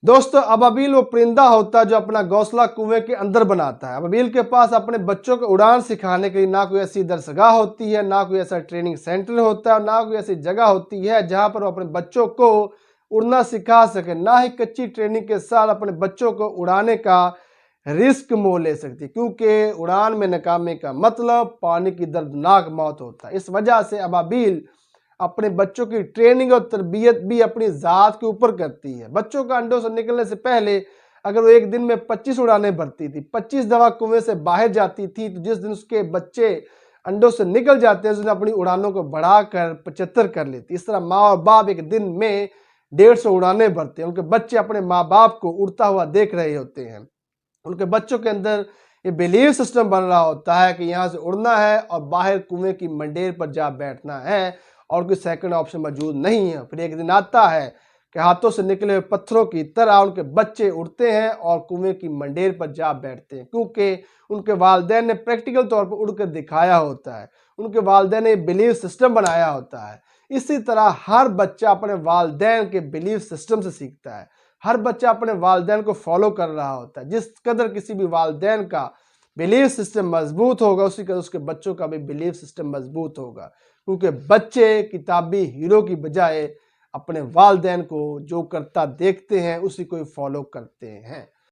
दोस्तों, अबाबिल वो परिंदा होता है जो अपना घोंसला कुएं के अंदर बनाता है। अबाबिल के पास अपने बच्चों को उड़ान सिखाने के लिए ना कोई ऐसी दरसगाह होती है, ना कोई ऐसा ट्रेनिंग सेंटर होता है, ना कोई ऐसी जगह होती है जहां पर वो अपने बच्चों को उड़ना सिखा सके। ना ही कच्ची ट्रेनिंग के साथ अपने बच्चों को उड़ाने का रिस्क मोल ले सकती, क्योंकि उड़ान में नाकामी का मतलब पानी की दर्दनाक मौत होता है। इस वजह से अबाबिल अपने बच्चों की ट्रेनिंग और तरबियत भी अपनी ज़ात के ऊपर करती है। बच्चों का अंडों से निकलने से पहले अगर वो एक दिन में 25 उड़ानें भरती थी, 25 दफ़ा कुएं से बाहर जाती थी, तो जिस दिन उसके बच्चे अंडों से निकल जाते हैं उस दिन अपनी उड़ानों को बढ़ाकर 75 कर लेती। इस तरह माँ और बाप एक दिन में 150 उड़ानें भरते हैं। उनके बच्चे अपने माँ बाप को उड़ता हुआ देख रहे होते हैं। उनके बच्चों के अंदर ये बिलीव सिस्टम बन रहा होता है कि यहाँ से उड़ना है और बाहर कुएं की मंडेर पर जा बैठना है और कोई सेकंड ऑप्शन मौजूद नहीं है। फिर एक दिन आता है कि हाथों से निकले हुए पत्थरों की तरह उनके बच्चे उड़ते हैं और कुएं की मंडेर पर जा बैठते हैं, क्योंकि उनके वालिदैन ने प्रैक्टिकल तौर पर उड़ कर दिखाया होता है। उनके वालिदैन ने बिलीव सिस्टम बनाया होता है। इसी तरह हर बच्चा अपने वालिदैन के बिलीव सिस्टम से सीखता है। हर बच्चा अपने वालिदैन को फॉलो कर रहा होता है। जिस कदर किसी भी वालिदैन का बिलीव सिस्टम मजबूत होगा, उसी कदर उसके बच्चों का भी बिलीव सिस्टम मजबूत होगा, क्योंकि बच्चे किताबी हीरो की बजाय अपने वालिदैन को जो करता देखते हैं उसी को फॉलो करते हैं।